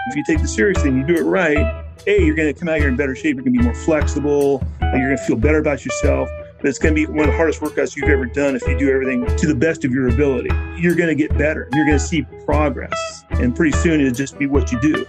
If you take this seriously and you do it right, A, you're going to come out here in better shape. You're going to be more flexible. You're going to feel better about yourself. But it's going to be one of the hardest workouts you've ever done if you do everything to the best of your ability. You're going to get better. You're going to see progress. And pretty soon it'll just be what you do.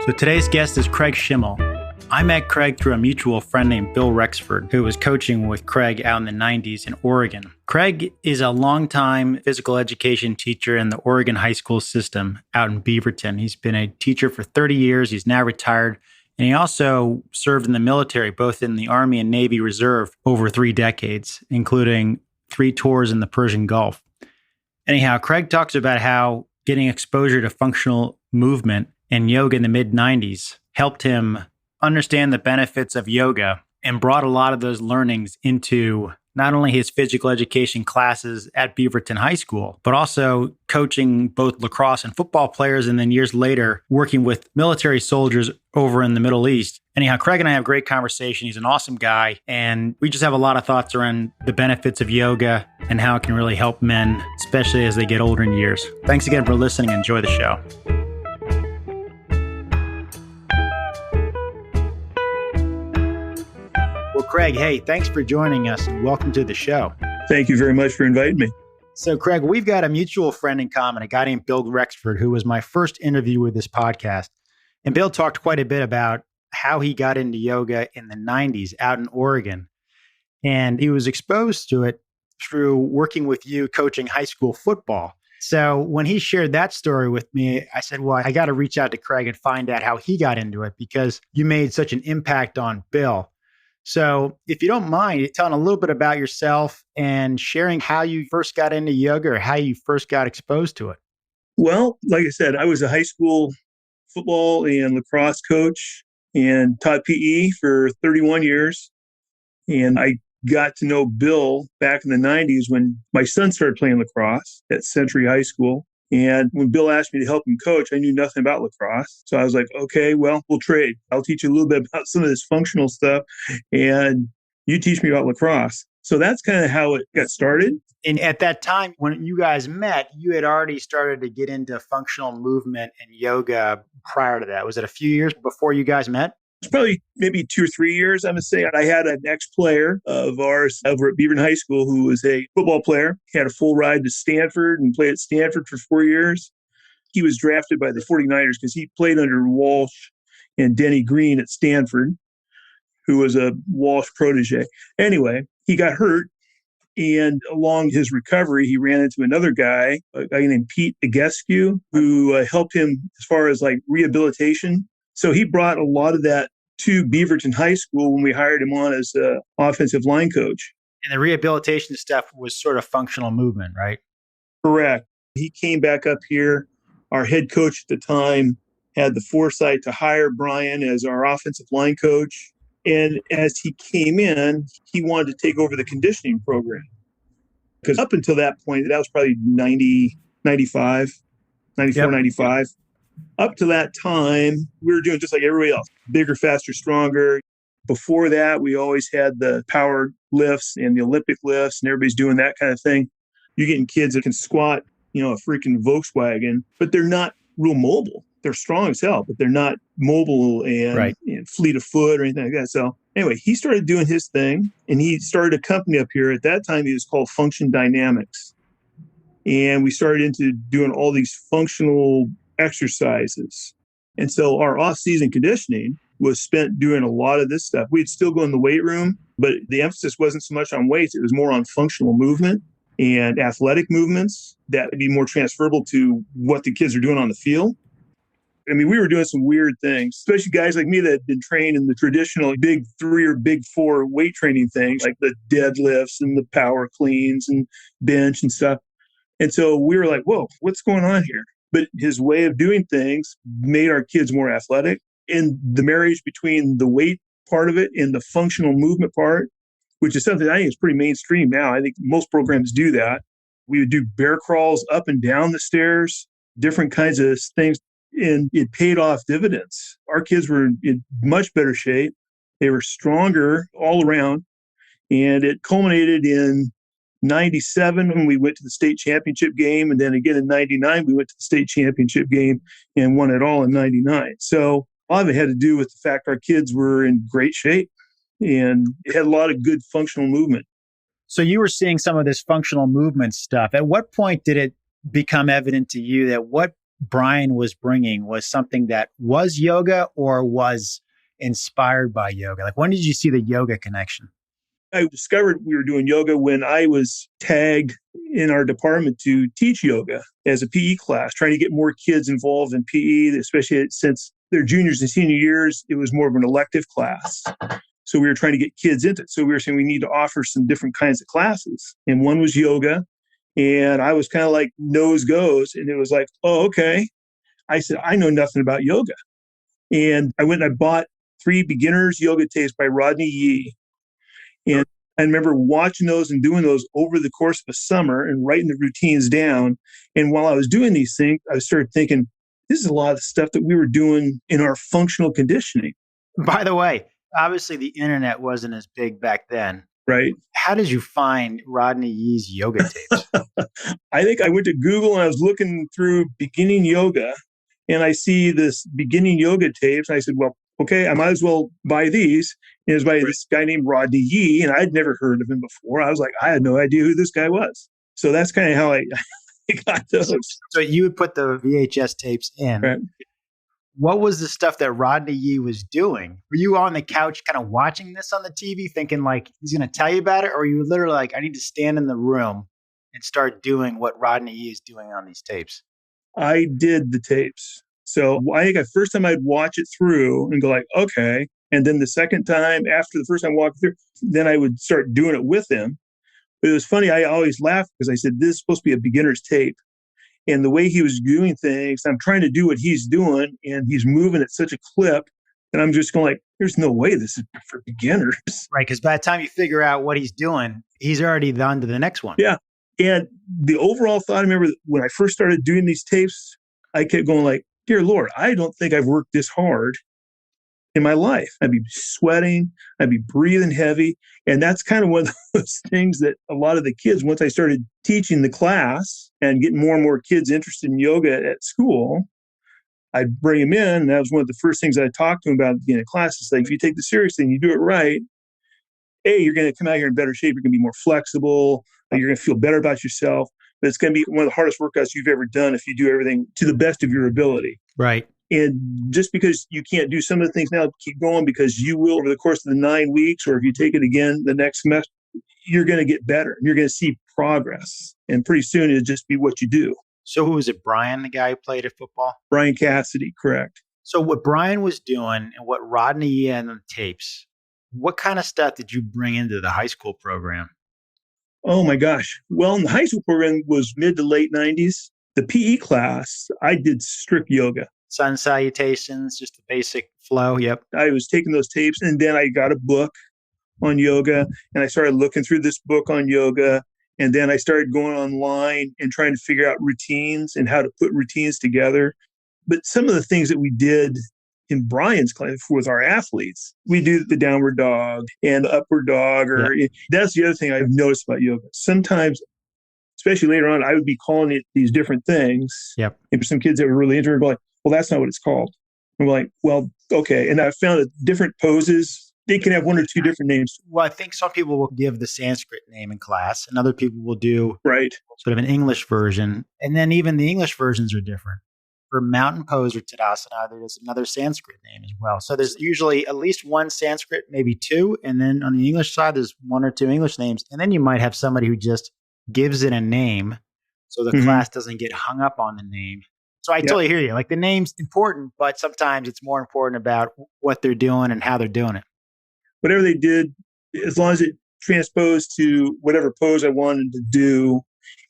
So today's guest is Craig Shimel. I met Craig through a mutual friend named Bill Rexford, who was coaching with Craig out in the 90s in Oregon. Craig is a longtime physical education teacher in the Oregon high school system out in Beaverton. He's been a teacher for 30 years. He's now retired. And he also served in the military, both in the Army and Navy Reserve, over 3 decades, including 3 tours in the Persian Gulf. Anyhow, Craig talks about how getting exposure to functional movement and yoga in the mid-90s helped him understand the benefits of yoga and brought a lot of those learnings into not only his physical education classes at Beaverton High School, but also coaching both lacrosse and football players, and then years later, working with military soldiers over in the Middle East. Anyhow, Craig and I have a great conversation. He's an awesome guy, and we just have a lot of thoughts around the benefits of yoga and how it can really help men, especially as they get older in years. Thanks again for listening. Enjoy the show. Craig, hey, thanks for joining us and welcome to the show. Thank you very much for inviting me. So, Craig, we've got a mutual friend in common, a guy named Bill Rexford, who was my first interview with this podcast. And Bill talked quite a bit about how he got into yoga in the 90s out in Oregon. And he was exposed to it through working with you coaching high school football. So when he shared that story with me, I said, well, I got to reach out to Craig and find out how he got into it because you made such an impact on Bill. So if you don't mind telling a little bit about yourself and sharing how you first got into yoga or how you first got exposed to it. Well, like I said, I was a high school football and lacrosse coach and taught PE for 31 years. And I got to know Bill back in the 90s when my son started playing lacrosse at Century High School. And when Bill asked me to help him coach, I knew nothing about lacrosse. So I was like, okay, well, we'll trade. I'll teach you a little bit about some of this functional stuff, and you teach me about lacrosse. So that's kind of how it got started. And at that time, when you guys met, you had already started to get into functional movement and yoga prior to that. Was it a few years before you guys met? It's probably maybe 2 or 3 years, I'm going to say. I had an ex-player of ours over at Beaverton High School who was a football player. He had a full ride to Stanford and played at Stanford for 4 years. He was drafted by the 49ers because he played under Walsh and Denny Green at Stanford, who was a Walsh protege. Anyway, he got hurt. And along his recovery, he ran into another guy, a guy named Pete Agescu, who helped him as far as like rehabilitation. So he brought a lot of that to Beaverton High School when we hired him on as an offensive line coach. And the rehabilitation stuff was sort of functional movement, right? Correct. He came back up here. Our head coach at the time had the foresight to hire Brian as our offensive line coach. And as he came in, he wanted to take over the conditioning program. Because up until that point, that was probably 94, 95. Up to that time, we were doing just like everybody else, bigger, faster, stronger. Before that, we always had the power lifts and the Olympic lifts, and everybody's doing that kind of thing. You're getting kids that can squat, a freaking Volkswagen, but they're not real mobile. They're strong as hell, but they're not mobile and fleet of foot or anything like that. So anyway, he started doing his thing, and he started a company up here. At that time, it was called Function Dynamics. And we started into doing all these functional exercises. And so our off-season conditioning was spent doing a lot of this stuff. We'd still go in the weight room, but the emphasis wasn't so much on weights. It was more on functional movement and athletic movements that would be more transferable to what the kids are doing on the field. I mean, we were doing some weird things, especially guys like me that had been trained in the traditional big 3 or big 4 weight training things, like the deadlifts and the power cleans and bench and stuff. And so we were like, whoa, what's going on here? But his way of doing things made our kids more athletic. And the marriage between the weight part of it and the functional movement part, which is something I think is pretty mainstream now. I think most programs do that. We would do bear crawls up and down the stairs, different kinds of things, and it paid off dividends. Our kids were in much better shape. They were stronger all around, and it culminated in 97 when we went to the state championship game. And then again in 99, we went to the state championship game and won it all in 99. So a lot of it had to do with the fact our kids were in great shape and it had a lot of good functional movement. So you were seeing some of this functional movement stuff. At what point did it become evident to you that what Brian was bringing was something that was yoga or was inspired by yoga? Like, when did you see the yoga connection? I discovered we were doing yoga when I was tagged in our department to teach yoga as a PE class, trying to get more kids involved in PE, especially since their juniors and senior years, it was more of an elective class. So we were trying to get kids into it. So we were saying we need to offer some different kinds of classes. And one was yoga. And I was kind of like nose goes. And it was like, oh, okay. I said, I know nothing about yoga. And I went and I bought 3 beginners yoga tapes by Rodney Yee. And I remember watching those and doing those over the course of a summer and writing the routines down. And while I was doing these things, I started thinking, this is a lot of the stuff that we were doing in our functional conditioning. By the way, obviously the internet wasn't as big back then. Right. How did you find Rodney Yee's yoga tapes? I think I went to Google and I was looking through beginning yoga and I see this beginning yoga tapes. And I said, well, okay, I might as well buy these. And it was by this guy named Rodney Yee, and I'd never heard of him before. I was like, I had no idea who this guy was. So that's kind of how I got those. So you would put the VHS tapes in. Right. What was the stuff that Rodney Yee was doing? Were you on the couch kind of watching this on the TV thinking like he's going to tell you about it? Or you were literally like, I need to stand in the room and start doing what Rodney Yee is doing on these tapes? I did the tapes. So I think the first time I'd watch it through and go like, okay. And then the second time after the first time walking through, then I would start doing it with him. But it was funny. I always laughed because I said, this is supposed to be a beginner's tape. And the way he was doing things, I'm trying to do what he's doing and he's moving at such a clip. And I'm just going like, there's no way this is for beginners. Right. Because by the time you figure out what he's doing, he's already on to the next one. Yeah. And the overall thought, I remember when I first started doing these tapes, I kept going like, dear Lord, I don't think I've worked this hard in my life. I'd be sweating, I'd be breathing heavy. And that's kind of one of those things that a lot of the kids, once I started teaching the class and getting more and more kids interested in yoga at school, I'd bring them in. And that was one of the first things I talked to them about at the beginning of class. It's like, if you take this seriously and you do it right, A, you're going to come out here in better shape. You're going to be more flexible. You're going to feel better about yourself. But it's going to be one of the hardest workouts you've ever done if you do everything to the best of your ability. Right. And just because you can't do some of the things now, keep going, because you will over the course of the 9 weeks, or if you take it again the next semester, you're going to get better. You're going to see progress. And pretty soon it'll just be what you do. So who was it? Brian, the guy who played at football? Brian Cassidy, correct. So what Brian was doing and what Rodney Yee had on the tapes, what kind of stuff did you bring into the high school program? Oh my gosh. Well, in the high school program was mid to late 90s. The PE class, I did strict yoga. Sun salutations, just the basic flow. Yep. I was taking those tapes and then I got a book on yoga and I started looking through this book on yoga. And then I started going online and trying to figure out routines and how to put routines together. But some of the things that we did in Brian's class with our athletes, we do the downward dog and the upward dog. That's the other thing I've noticed about yoga. Sometimes, especially later on, I would be calling it these different things. Yep. And for some kids that were really into it, like, well, that's not what it's called. And we're like, well, okay. And I found that different poses, they can have 1 or 2 different names. Well, I think some people will give the Sanskrit name in class and other people will do sort of an English version. And then even the English versions are different. For mountain pose or Tadasana, there's another Sanskrit name as well. So there's usually at least 1 Sanskrit, maybe 2. And then on the English side, there's 1 or 2 English names. And then you might have somebody who just gives it a name so the class doesn't get hung up on the name. So I totally hear you. Like the name's important, but sometimes it's more important about what they're doing and how they're doing it. Whatever they did, as long as it transposed to whatever pose I wanted to do.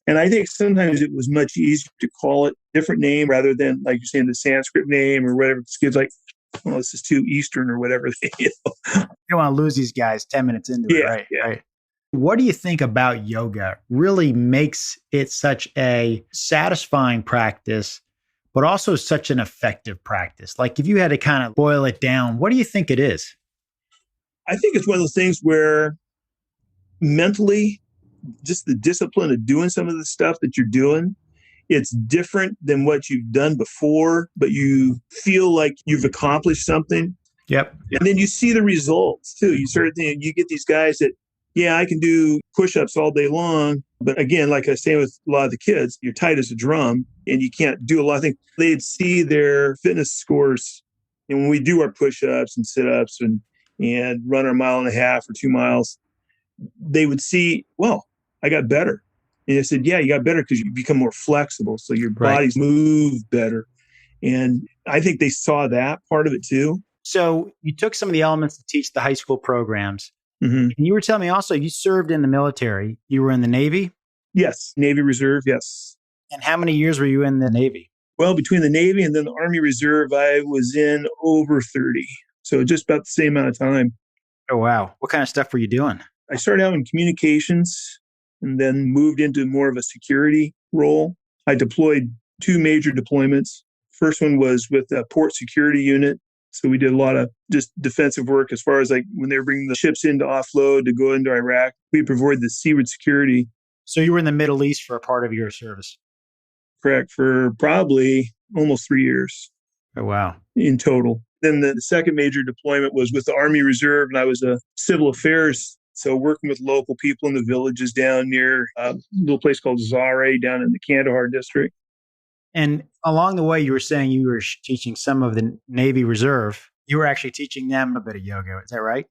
And I think sometimes it was much easier to call it a different name rather than, like you're saying, the Sanskrit name or whatever. It's kids like, well, this is too Eastern or whatever. You don't want to lose these guys 10 minutes into it, right? Yeah. Right. What do you think about yoga really makes it such a satisfying practice, but also such an effective practice? Like if you had to kind of boil it down, what do you think it is? I think it's one of those things where mentally just the discipline of doing some of the stuff that you're doing. It's different than what you've done before, but you feel like you've accomplished something. Yep. And then you see the results too. You start thinking, you get these guys that, yeah, I can do push-ups all day long. But again, like I say with a lot of the kids, you're tight as a drum and you can't do a lot of things. They'd see their fitness scores. And when we do our push-ups and sit-ups and run our 1.5 miles or 2 miles, they would see, well, I got better. And I said, yeah, you got better because you become more flexible. So your bodies move better. And I think they saw that part of it too. So you took some of the elements to teach the high school programs. Mm-hmm. And you were telling me also you served in the military. You were in the Navy? Yes. Navy Reserve. Yes. And how many years were you in the Navy? Well, between the Navy and then the Army Reserve, I was in over 30. So just about the same amount of time. Oh, wow. What kind of stuff were you doing? I started out in communications and then moved into more of a security role. I deployed 2 major deployments. First one was with a port security unit. So we did a lot of just defensive work as far as like when they were bringing the ships in to offload to go into Iraq. We provided the seaward security. So you were in the Middle East for a part of your service? Correct. For probably almost 3 years. Oh, wow. In total. Then the second major deployment was with the Army Reserve, and I was a civil affairs. So working with local people in the villages down near a little place called Zare down in the Kandahar district. And along the way, you were saying you were teaching some of the Navy Reserve. You were actually teaching them a bit of yoga. Is that right?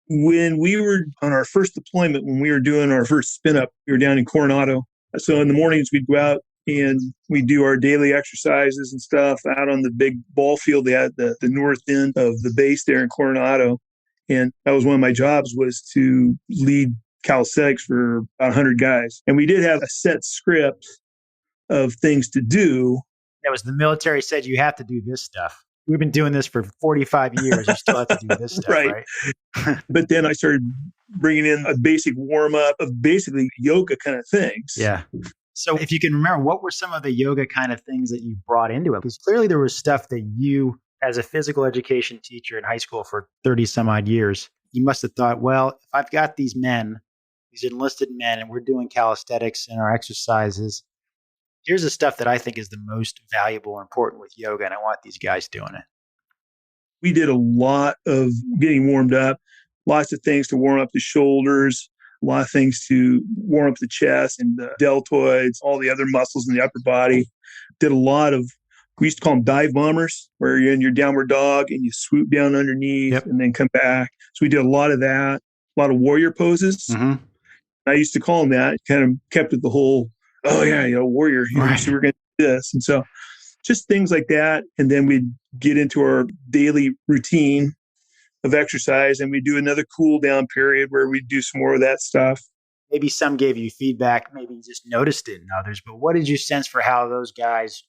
When we were on our first deployment, when we were doing our first spin up, we were down in Coronado. So in the mornings, we'd go out and we do our daily exercises and stuff out on the big ball field. They had the north end of the base there in Coronado. And that was one of my jobs, was to lead calisthenics for about 100 guys. And we did have a set script of things to do. That was the military said you have to do this stuff. We've been doing this for 45 years. You still have to do this stuff, right? But then I started bringing in a basic warm-up of basically yoga kind of things. Yeah. So if you can remember, what were some of the yoga kind of things that you brought into it? Because clearly there was stuff that you, as a physical education teacher in high school for 30 some odd years, you must have thought, well, if I've got these men, these enlisted men, and we're doing calisthenics and our exercises, here's the stuff that I think is the most valuable or important with yoga, and I want these guys doing it. We did a lot of getting warmed up, lots of things to warm up the shoulders, a lot of things to warm up the chest and the deltoids, all the other muscles in the upper body. Did a lot of, we used to call them dive bombers, where you're in your downward dog and you swoop down underneath and then come back. So we did a lot of that, a lot of warrior poses. Mm-hmm. I used to call them that, kind of kept it the whole, oh yeah, warrior, so we're going to do this. And so just things like that. And then we'd get into our daily routine of exercise and we do another cool down period where we do some more of that stuff. Maybe some gave you feedback, maybe you just noticed it in others, but what did you sense for how those guys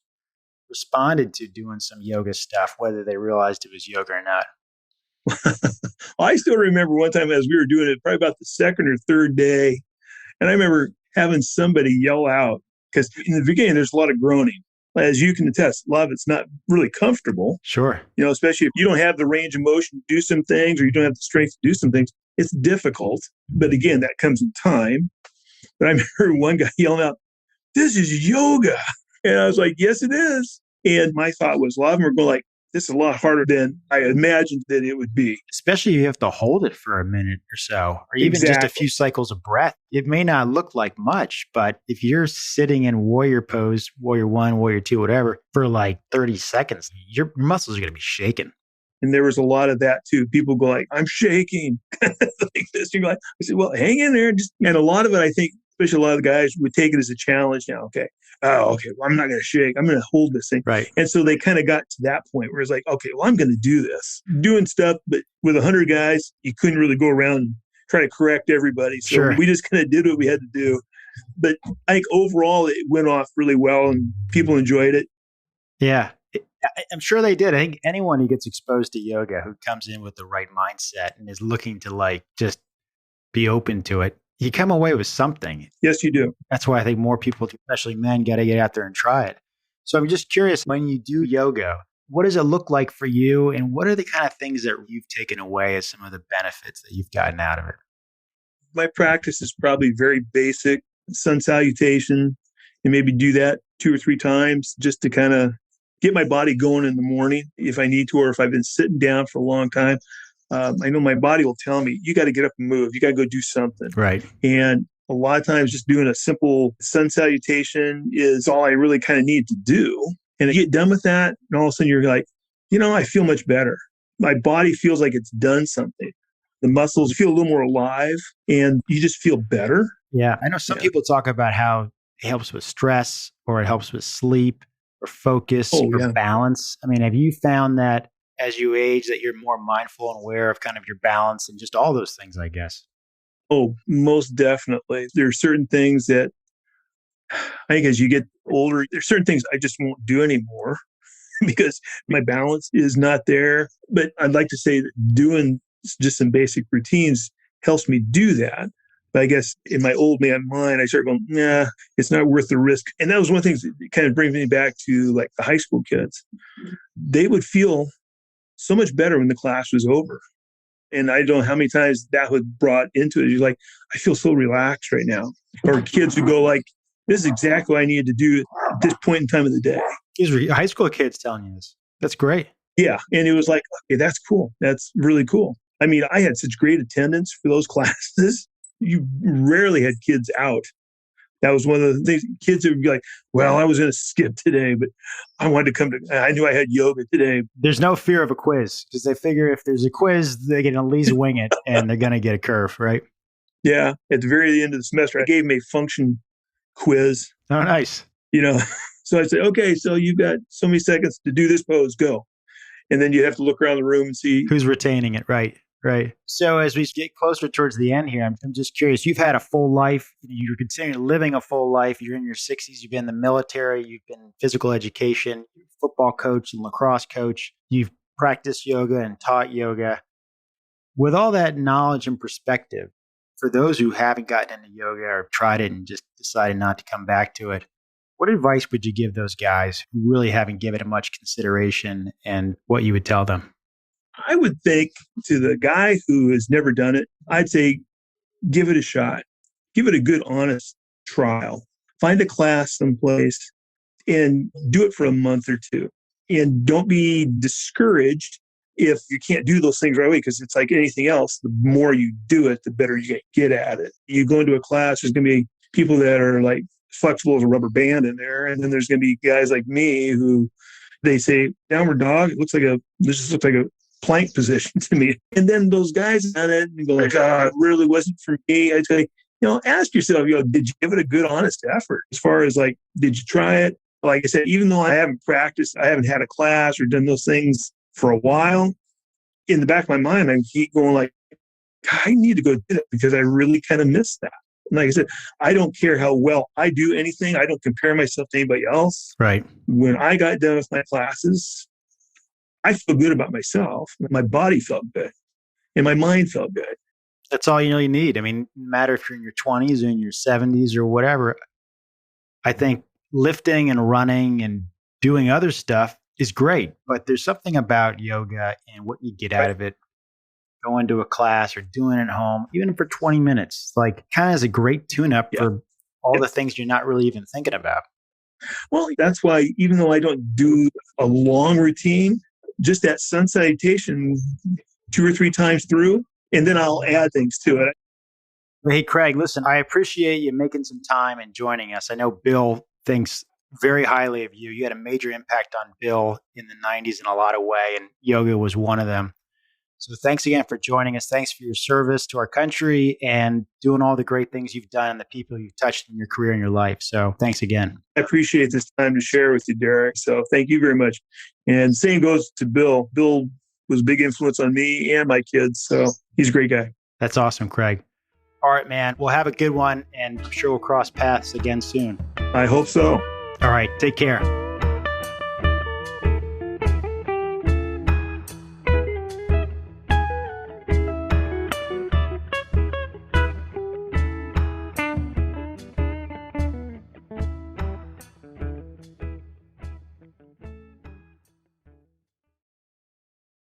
responded to doing some yoga stuff, whether they realized it was yoga or not? I still remember one time as we were doing it, probably about the second or third day, and I remember having somebody yell out, because in the beginning, there's a lot of groaning. As you can attest, a lot of it's not really comfortable. Sure. Especially if you don't have the range of motion to do some things or you don't have the strength to do some things, it's difficult. But again, that comes in time. But I remember one guy yelling out, "This is yoga." And I was like, yes, it is. And my thought was, a lot of them were going like, this is a lot harder than I imagined that it would be. Especially if you have to hold it for a minute or so, or even just a few cycles of breath. It may not look like much, but if you're sitting in warrior pose, warrior 1, warrior 2, whatever, for like 30 seconds, your muscles are going to be shaking. And there was a lot of that too. People go like, I'm shaking. Like this. You're like, I said, well, hang in there. And a lot of it, I think, especially a lot of the guys would take it as a challenge now. Okay. Oh, okay. Well, I'm not going to shake. I'm going to hold this thing. Right. And so they kind of got to that point where it's like, okay, well, I'm going to do this. Doing stuff, but with 100 guys, you couldn't really go around and try to correct everybody. So we just kind of did what we had to do. But I think overall it went off really well and people enjoyed it. Yeah. I'm sure they did. I think anyone who gets exposed to yoga who comes in with the right mindset and is looking to like just be open to it, you come away with something. Yes, you do. That's why I think more people, especially men, got to get out there and try it. So I'm just curious, when you do yoga, what does it look like for you? And what are the kind of things that you've taken away as some of the benefits that you've gotten out of it? My practice is probably very basic, sun salutation, and maybe do that 2 or 3 times just to kind of get my body going in the morning if I need to, or if I've been sitting down for a long time. I know my body will tell me, you got to get up and move. You got to go do something. Right. And a lot of times just doing a simple sun salutation is all I really kind of need to do. And I get done with that, and all of a sudden you're like, I feel much better. My body feels like it's done something. The muscles feel a little more alive, and you just feel better. Yeah. I know some people talk about how it helps with stress, or it helps with sleep, or focus, or balance. I mean, have you found that as you age that you're more mindful and aware of kind of your balance and just all those things, I guess? Oh, most definitely. There are certain things that I think as you get older, there's certain things I just won't do anymore because my balance is not there. But I'd like to say that doing just some basic routines helps me do that. But I guess in my old man mind, I start going, nah, it's not worth the risk. And that was one of the things that kind of brings me back to like the high school kids. They would feel so much better when the class was over. And I don't know how many times that was brought into it. You're like, I feel so relaxed right now. Or kids would go like, this is exactly what I needed to do at this point in time of the day. These were high school kids telling you this. That's great. Yeah. And it was like, okay, that's cool. That's really cool. I mean, I had such great attendance for those classes. You rarely had kids out. That was one of the things. Kids would be like, well, I was going to skip today, but I wanted to come to, I knew I had yoga today. There's no fear of a quiz because they figure if there's a quiz, they can at least wing it and they're going to get a curve, right? Yeah. At the very end of the semester, I gave them a function quiz. Oh, nice. So I said, okay, so you've got so many seconds to do this pose, go. And then you have to look around the room and see who's retaining it. Right. So as we get closer towards the end here, I'm just curious, you've had a full life, you're continuing living a full life, you're in your 60s, you've been in the military, you've been in physical education, you're a football coach and lacrosse coach, you've practiced yoga and taught yoga. With all that knowledge and perspective, for those who haven't gotten into yoga or tried it and just decided not to come back to it, what advice would you give those guys who really haven't given it much consideration, and what you would tell them? I would think to the guy who has never done it, I'd say, give it a shot. Give it a good, honest trial. Find a class someplace and do it for a month or two. And don't be discouraged if you can't do those things right away, because it's like anything else. The more you do it, the better you get at it. You go into a class, there's going to be people that are like flexible as a rubber band in there. And then there's going to be guys like me who they say, downward dog, this just looks like a plank position to me. And then those guys on it and go like, it really wasn't for me. I'd say, ask yourself, did you give it a good, honest effort? As far as like, did you try it? Like I said, even though I haven't practiced, I haven't had a class or done those things for a while, in the back of my mind, I keep going like, I need to go do it because I really kind of miss that. And like I said, I don't care how well I do anything. I don't compare myself to anybody else. Right. When I got done with my classes, I feel good about myself. My body felt good and my mind felt good. That's all you need. I mean, no matter if you're in your 20s or in your 70s or whatever, I think lifting and running and doing other stuff is great. But there's something about yoga and what you get out of it, going to a class or doing it at home, even for 20 minutes, like kind of is a great tune-up for all the things you're not really even thinking about. Well, that's why even though I don't do a long routine, just that sun salutation 2 or 3 times through, and then I'll add things to it. Hey, Craig, listen, I appreciate you making some time and joining us. I know Bill thinks very highly of you. You had a major impact on Bill in the 90s in a lot of ways, and yoga was one of them. So thanks again for joining us. Thanks for your service to our country and doing all the great things you've done and the people you've touched in your career and your life. So thanks again. I appreciate this time to share with you, Derek. So thank you very much. And same goes to Bill. Bill was a big influence on me and my kids. So he's a great guy. That's awesome, Craig. All right, man. We'll have a good one, and I'm sure we'll cross paths again soon. I hope so. All right. Take care.